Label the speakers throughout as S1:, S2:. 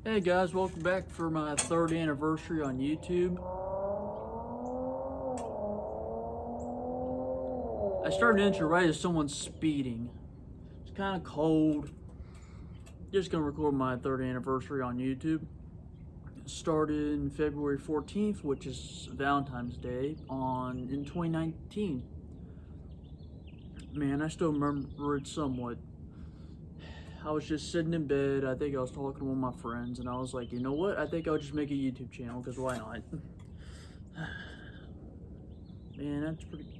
S1: Hey guys, welcome back for my 3rd anniversary on YouTube. I started the intro right as someone's speeding. It's kind of cold. Just gonna record my 3rd anniversary on YouTube. It started February 14th, which is Valentine's Day in 2019. Man, I still remember it somewhat. I was just sitting in bed. I think I was talking to one of my friends, and I was like, you know what? I think I'll just make a YouTube channel, because why not? Man,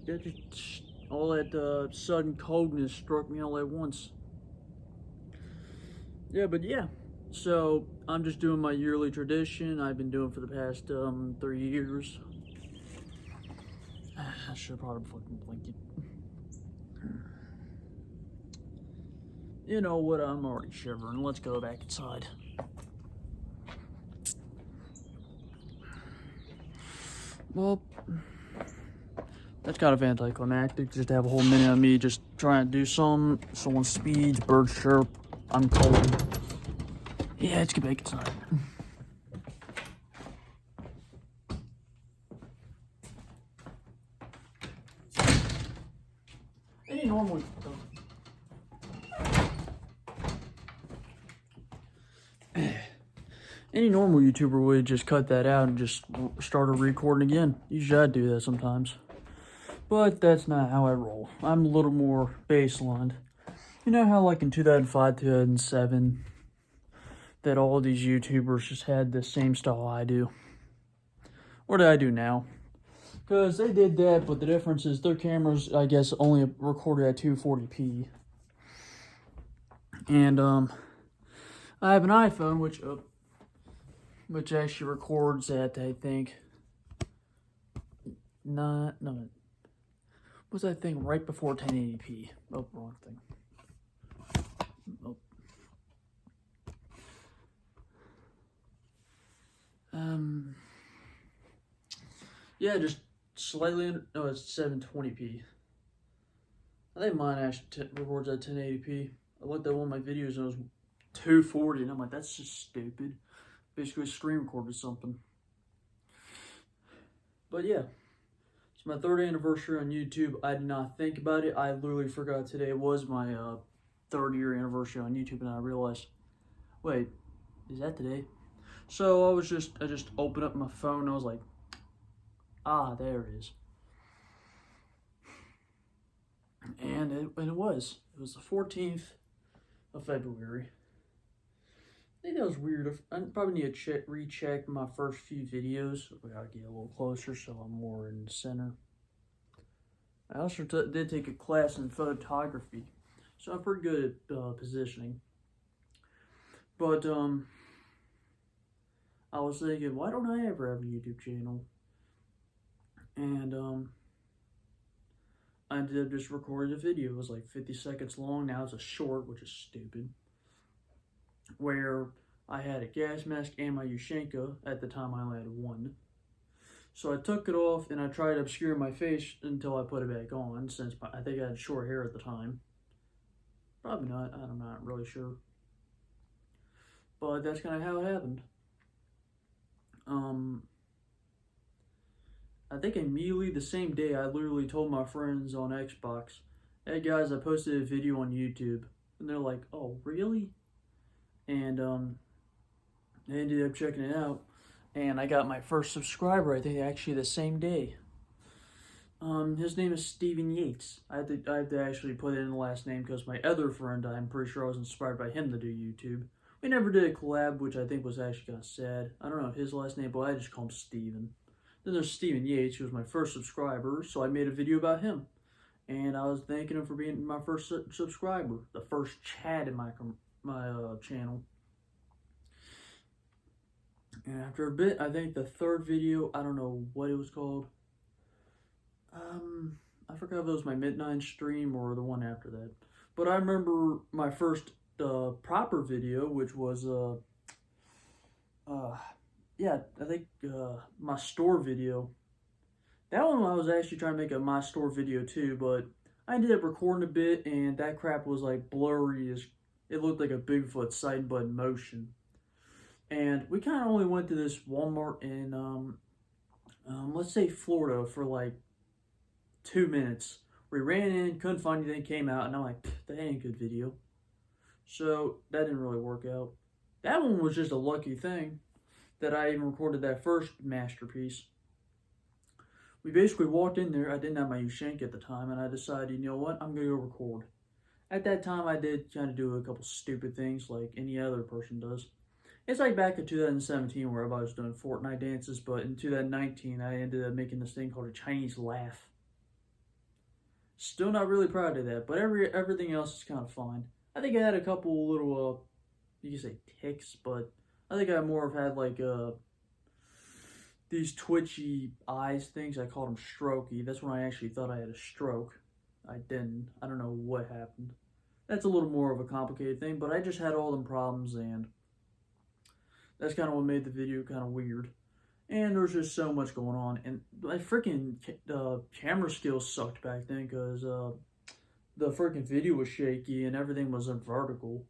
S1: that just all that sudden coldness struck me all at once. Yeah. So I'm just doing my yearly tradition I've been doing for the past 3 years. I should probably fucking blanket. You know what? I'm already shivering. Let's go back inside. Well, that's kind of anticlimactic, just to have a whole minute of me just trying to do something. Someone speeds, birds chirp, I'm cold. Yeah, let's get back inside. Any normal YouTuber would just cut that out and just started recording again. Usually I do that sometimes. But that's not how I roll. I'm a little more baselined. You know how like in 2005, 2007, that all these YouTubers just had the same style I do? What do I do now? Because they did that, but the difference is their cameras, I guess, only recorded at 240p. And I have an iPhone, which actually records at, I think, what's that thing right before 1080p? Oh, wrong thing. Oh. Yeah, just slightly under, no, it's 720p. I think mine actually records at 1080p. I looked at one of my videos and it was 240, and I'm like, that's just stupid. Basically screen recorded something. But yeah, it's my 3rd anniversary on YouTube. I did not think about it. I literally forgot today was my 3rd year anniversary on YouTube, and I realized, wait, is that today? So I just opened up my phone and I was like, ah, there it is. And it was the 14th of February. I think that was weird. I probably need to recheck my first few videos. We gotta get a little closer so I'm more in the center. I also did take a class in photography, so I'm pretty good at positioning. But I was thinking, why don't I ever have a YouTube channel? And I ended up just recording a video. It was like 50 seconds long. Now it's a short, which is stupid. Where I had a gas mask and my Yushenka. At the time, I only had one. So I took it off and I tried to obscure my face until I put it back on, since I think I had short hair at the time. Probably not. I'm not really sure. But that's kind of how it happened. I think immediately the same day, I literally told my friends on Xbox, hey guys, I posted a video on YouTube. And they're like, oh, really? And they ended up checking it out. And I got my first subscriber, I think, actually the same day. His name is Steven Yates. I had to actually put in the last name because my other friend, I'm pretty sure I was inspired by him to do YouTube. We never did a collab, which I think was actually kind of sad. I don't know his last name, but I just call him Steven. Then there's Steven Yates, who was my first subscriber, so I made a video about him. And I was thanking him for being my first subscriber, the first chat in my channel. And after a bit, I think the 3rd video, I don't know what it was called. I forgot if it was my midnight stream or the one after that. But I remember my first proper video, which was yeah, I think my store video. That one I was actually trying to make a my store video too, but I ended up recording a bit and that crap was like blurry as it looked like a Bigfoot sight but in motion. And we kind of only went to this Walmart in, let's say Florida for like 2 minutes. We ran in, couldn't find anything, came out, and I'm like, that ain't a good video. So that didn't really work out. That one was just a lucky thing that I even recorded that first masterpiece. We basically walked in there. I didn't have my Ushank at the time, and I decided, you know what, I'm going to go record. At that time, I did kind of do a couple stupid things like any other person does. It's like back in 2017 where I was doing Fortnite dances, but in 2019, I ended up making this thing called a Chinese laugh. Still not really proud of that, but everything else is kind of fine. I think I had a couple little, you can say tics, but I think I more have had like these twitchy eyes things. I called them strokey. That's when I actually thought I had a stroke. I didn't. I don't know what happened. That's a little more of a complicated thing, but I just had all them problems, and that's kind of what made the video kind of weird. And there was just so much going on, and my freaking camera skills sucked back then because the freaking video was shaky and everything was in vertical.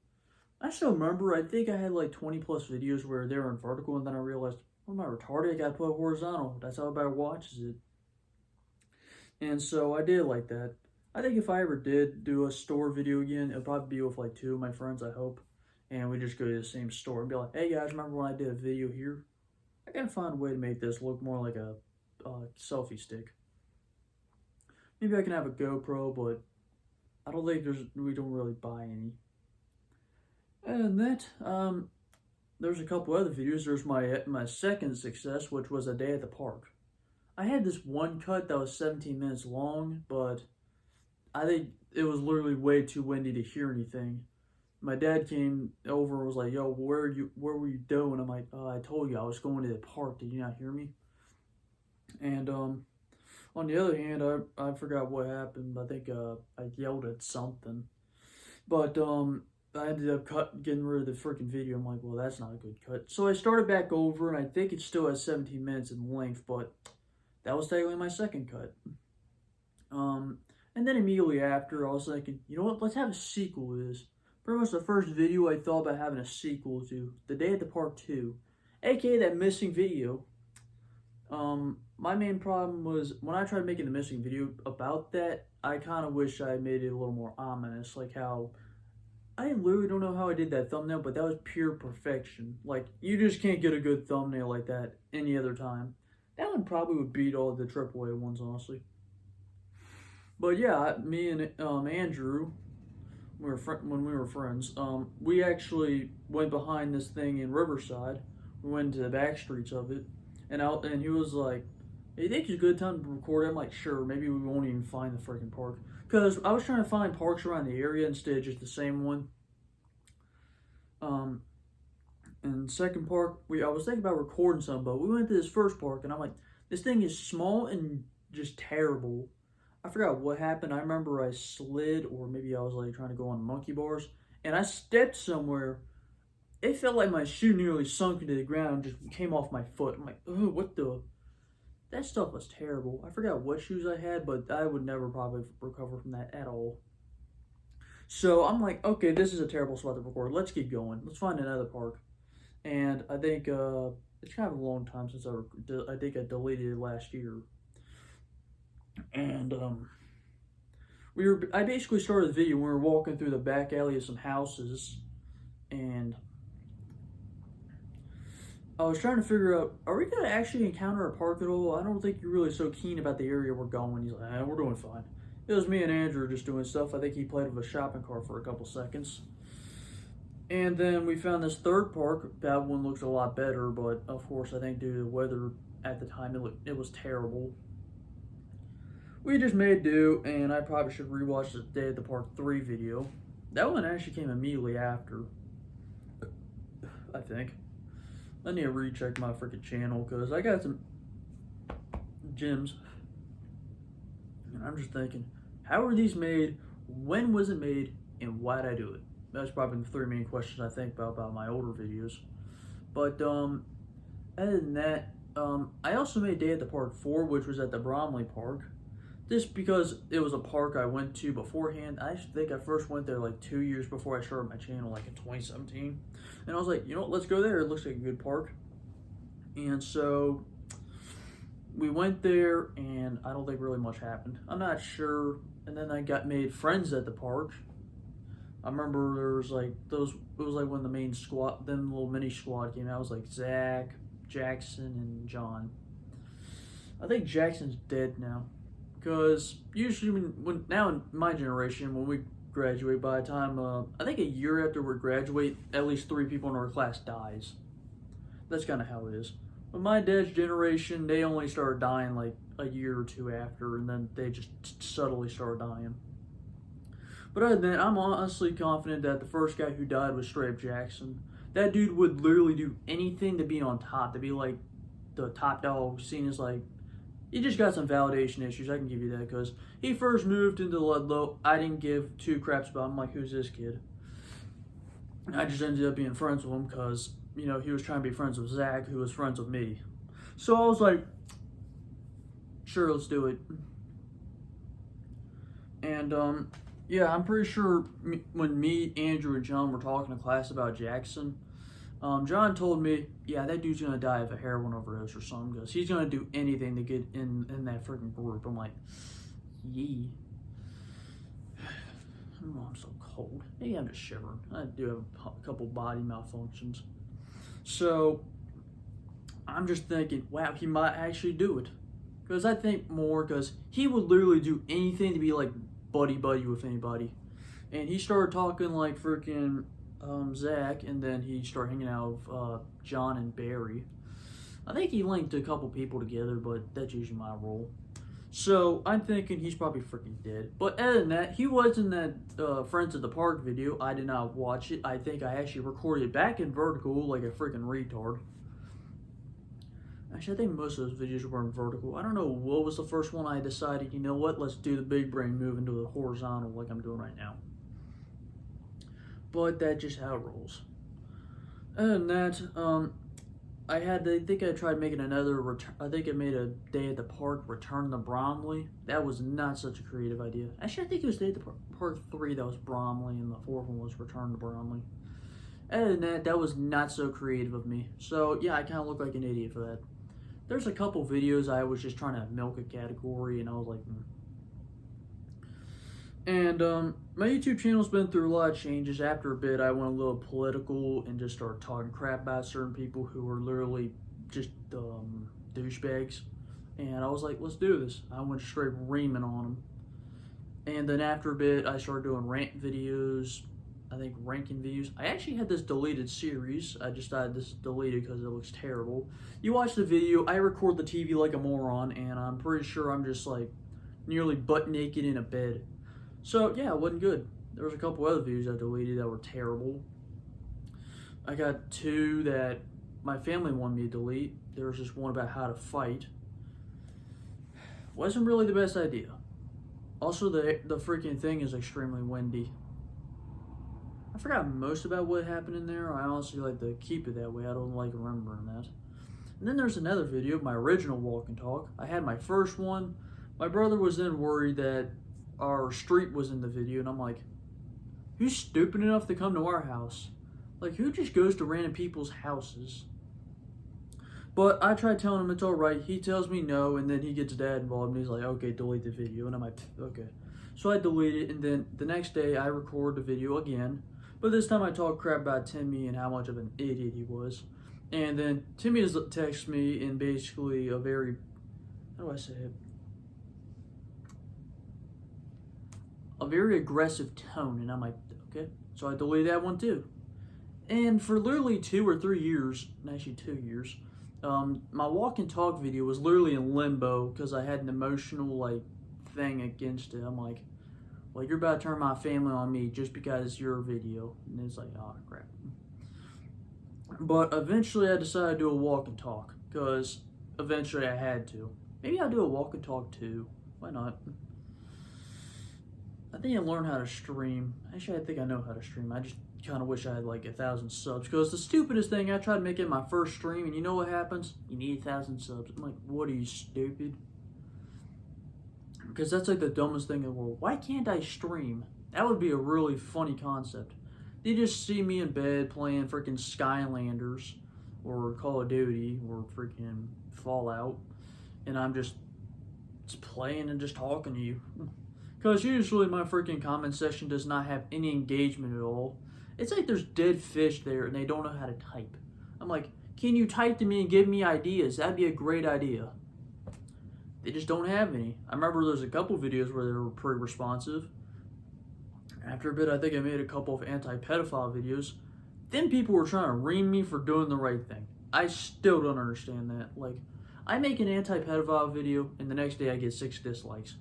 S1: I still remember, I think I had like 20 plus videos where they were in vertical, and then I realized, what am I retarded? I gotta put it horizontal. That's how everybody watches it. And so I did like that. I think if I ever did do a store video again, it'll probably be with like 2 of my friends, I hope. And we just go to the same store and be like, hey guys, remember when I did a video here? I gotta find a way to make this look more like a selfie stick. Maybe I can have a GoPro, but I don't think we don't really buy any. And that, there's a couple other videos. There's my second success, which was a day at the park. I had this one cut that was 17 minutes long, but I think it was literally way too windy to hear anything. My dad came over and was like, yo, where were you doing? I'm like, I told you I was going to the park. Did you not hear me? And on the other hand, I forgot what happened. I think I yelled at something. But I ended up getting rid of the freaking video. I'm like, well, that's not a good cut. So I started back over, and I think it still has 17 minutes in length, but that was technically my second cut. And then immediately after, I was thinking, you know what, let's have a sequel to this. Pretty much the first video I thought about having a sequel to, The Day at the Park 2, aka that missing video. My main problem was, when I tried making the missing video about that, I kind of wish I made it a little more ominous, like how, I literally don't know how I did that thumbnail, but that was pure perfection. Like, you just can't get a good thumbnail like that any other time. That one probably would beat all the AAA ones, honestly. But yeah, me and Andrew, when we were friends, we actually went behind this thing in Riverside. We went to the back streets of it, and he was like, hey, you think it's a good time to record? I'm like, sure, maybe we won't even find the freaking park. Because I was trying to find parks around the area instead of just the same one. And second park, I was thinking about recording some, but we went to this first park, and I'm like, this thing is small and just terrible. I forgot what happened. I remember I slid, or maybe I was like trying to go on monkey bars, and I stepped somewhere. It felt like my shoe nearly sunk into the ground, just came off my foot. I'm like, oh, what the? That stuff was terrible. I forgot what shoes I had, but I would never probably recover from that at all. So I'm like, okay, this is a terrible spot to record. Let's keep going. Let's find another park. And I think it's kind of a long time since I think I deleted it last year. And I basically started the video when we were walking through the back alley of some houses, and I was trying to figure out, are we gonna actually encounter a park at all? I don't think you're really so keen about the area we're going. He's like, we're doing fine. It was me and Andrew just doing stuff. I think he played with a shopping cart for a couple seconds. And then we found this third park. That one looks a lot better, but of course I think due to the weather at the time, it was terrible. We just made do, and I probably should rewatch the Day at the Park 3 video. That one actually came immediately after, I think. I need to recheck my freaking channel, because I got some gems. And I'm just thinking, how were these made, when was it made, and why did I do it? That's probably the 3 main questions I think about my older videos. But other than that, I also made Day at the Park 4, which was at the Bromley Park. Just because it was a park I went to beforehand. I think I first went there like 2 years before I started my channel, like in 2017. And I was like, you know what, let's go there. It looks like a good park. And so we went there, and I don't think really much happened. I'm not sure. And then I made friends at the park. I remember there was like those. It was like when the main squad, then the little mini squad came out. It was like Zach, Jackson, and John. I think Jackson's dead now, because usually when now in my generation, when we graduate, by the time I think a year after we graduate, at least 3 people in our class dies. That's kind of how it is. But my dad's generation, they only started dying like a year or 2 after, and then they just subtly started dying. But other than that, I'm honestly confident that the first guy who died was straight up Jackson. That dude would literally do anything to be on top, to be like the top dog, seen as like, he just got some validation issues, I can give you that, because he first moved into Ludlow. I didn't give 2 craps about him. I'm like, who's this kid? I just ended up being friends with him because, you know, he was trying to be friends with Zach, who was friends with me. So I was like, sure, let's do it. And, yeah, I'm pretty sure when me, Andrew, and John were talking to class about Jackson, John told me, yeah, that dude's gonna die of a heroin overdose or something, because he's gonna do anything to get in that freaking group. I'm like, yee. Oh, I'm so cold. Maybe I'm just shivering. I do have a couple body malfunctions. So, I'm just thinking, wow, he might actually do it. Because I think more, because he would literally do anything to be like buddy-buddy with anybody. And he started talking like freaking Zach, and then he started hanging out with John and Barry. I think he linked a couple people together, but that's usually my role. So I'm thinking he's probably freaking dead. But other than that, he was in that Friends at the Park video. I did not watch it. I think I actually recorded it back in vertical like a freaking retard. Actually, I think most of those videos were in vertical. I don't know what was the first one I decided, you know what, let's do the big brain move into the horizontal like I'm doing right now. But that's just how it rolls. Other than that, I think I tried making another I think I made a Day at the Park Return to Bromley. That was not such a creative idea. Actually, I think it was Day at the Park 3 that was Bromley, and the 4th one was Return to Bromley. Other than that was not so creative of me. So yeah, I kind of look like an idiot for that. There's a couple videos I was just trying to milk a category, and I was like, And my YouTube channel's been through a lot of changes. After a bit, I went a little political and just started talking crap about certain people who were literally just douchebags. And I was like, let's do this. I went straight reaming on them. And then after a bit, I started doing rant videos, I think ranking videos. I actually had this deleted series. I just decided this is deleted because it looks terrible. You watch the video, I record the TV like a moron, and I'm pretty sure I'm just like nearly butt naked in a bed. So yeah, it wasn't good. There was a couple other videos I deleted that were terrible. I got 2 that my family wanted me to delete. There was just one about how to fight. Wasn't really the best idea. Also, the freaking thing is extremely windy. I forgot most about what happened in there. I honestly like to keep it that way. I don't like remembering that. And then there's another video, my original walk and talk. I had my first one. My brother was then worried that our street was in the video, and I'm like, who's stupid enough to come to our house? Like, who just goes to random people's houses? But I tried telling him it's alright. He tells me no, and then he gets dad involved, and he's like, okay, delete the video. And I'm like, okay. So I delete it, and then the next day I record the video again. But this time I talk crap about Timmy and how much of an idiot he was. And then Timmy has texted me in basically a very, how do I say it? A very aggressive tone. And I'm like, okay. So I deleted that one too. And for literally 2 or 3 years, actually 2 years, my walk and talk video was literally in limbo because I had an emotional like thing against it. I'm like, well, you're about to turn my family on me just because it's your video. And it's like, oh, crap. But eventually I decided to do a walk and talk because eventually I had to. Maybe I'll do a walk and talk too. Why not? I think I learned how to stream. Actually, I think I know how to stream. I just kind of wish I had like 1,000 subs because the stupidest thing, I tried to make it my first stream, and you know what happens? You need 1,000 subs. I'm like, what are you, stupid? Because that's like the dumbest thing in the world. Why can't I stream? That would be a really funny concept. They just see me in bed playing freaking Skylanders or Call of Duty or freaking Fallout, and I'm just playing and just talking to you. Because usually my freaking comment section does not have any engagement at all. It's like there's dead fish there and they don't know how to type. I'm like, can you type to me and give me ideas? That'd be a great idea. They just don't have any. I remember there's a couple videos where they were pretty responsive. After a bit, I think I made a couple of anti-pedophile videos. Then people were trying to ream me for doing the right thing. I still don't understand that. Like, I make an anti-pedophile video and the next day I get 6 dislikes.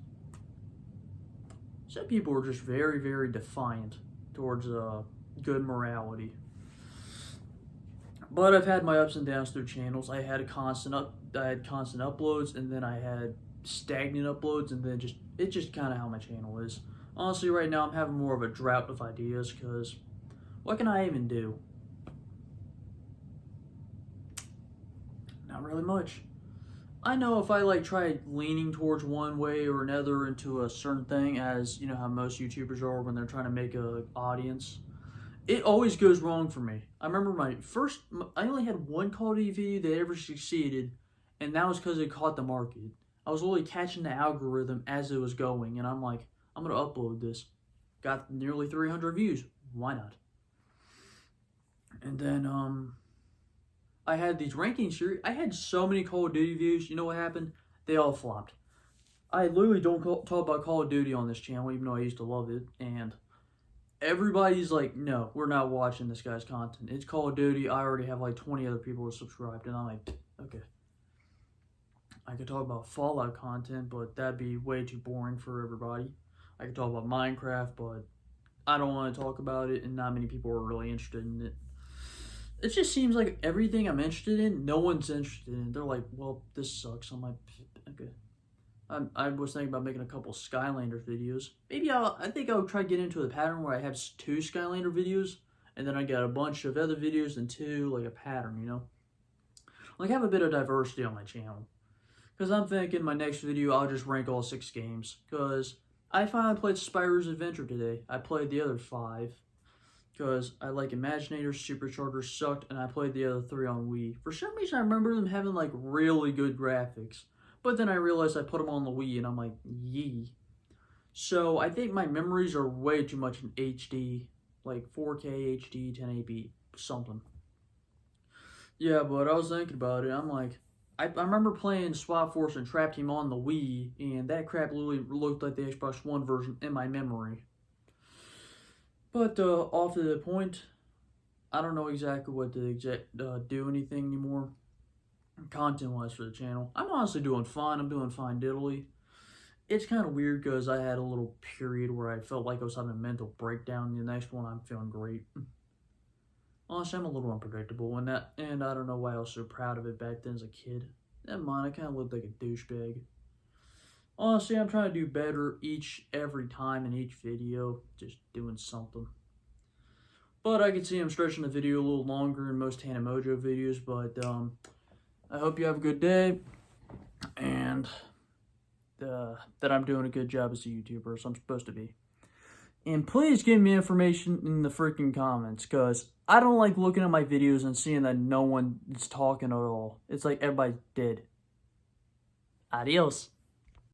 S1: Some people are just very, very defiant towards good morality. But I've had my ups and downs through channels. I had constant uploads, and then I had stagnant uploads, and then it's just kind of how my channel is. Honestly, right now I'm having more of a drought of ideas because what can I even do? Not really much. I know if I like try leaning towards one way or another into a certain thing, as you know how most YouTubers are when they're trying to make an audience, it always goes wrong for me. I remember I only had one Call of Duty video that ever succeeded, and that was because it caught the market. I was only catching the algorithm as it was going, and I'm like, I'm going to upload this. Got nearly 300 views. Why not? And then, I had these ranking series. I had so many Call of Duty views. You know what happened? They all flopped. I literally don't talk about Call of Duty on this channel, even though I used to love it, and everybody's like, no, we're not watching this guy's content. It's Call of Duty. I already have like 20 other people subscribed. And I'm like, okay. I could talk about Fallout content, but that'd be way too boring for everybody. I could talk about Minecraft, but I don't want to talk about it, and not many people are really interested in it. It just seems like everything I'm interested in, no one's interested in. They're like, well, this sucks. I'm like, okay. I was thinking about making a couple Skylander videos. Maybe I think I'll try to get into the pattern where I have 2 Skylander videos, and then I got a bunch of other videos and 2, like a pattern, you know? Like, have a bit of diversity on my channel. Because I'm thinking my next video, I'll just rank all 6 games. Because I finally played Spyro's Adventure today. I played the other 5. Because I like Imaginators, Superchargers sucked, and I played the other 3 on Wii. For some reason, I remember them having, like, really good graphics. But then I realized I put them on the Wii, and I'm like, yee. So I think my memories are way too much in HD, like 4K HD, 1080p, something. Yeah, but I was thinking about it. I'm like, I remember playing SWAT Force and Trap Team on the Wii, and that crap literally looked like the Xbox One version in my memory. But off to the point, I don't know exactly what to do anything anymore. Content-wise for the channel. I'm honestly doing fine. I'm doing fine diddly. It's kind of weird because I had a little period where I felt like I was having a mental breakdown. The next one, I'm feeling great. Honestly, I'm a little unpredictable, and I don't know why I was so proud of it back then as a kid. Never mind, I kind of looked like a douchebag. Honestly, I'm trying to do better every time in each video, just doing something. But I can see I'm stretching the video a little longer in most Tana Mojo videos, but I hope you have a good day, and that I'm doing a good job as a YouTuber, as I'm supposed to be. And please give me information in the freaking comments, because I don't like looking at my videos and seeing that no one is talking at all. It's like everybody's dead. Adios.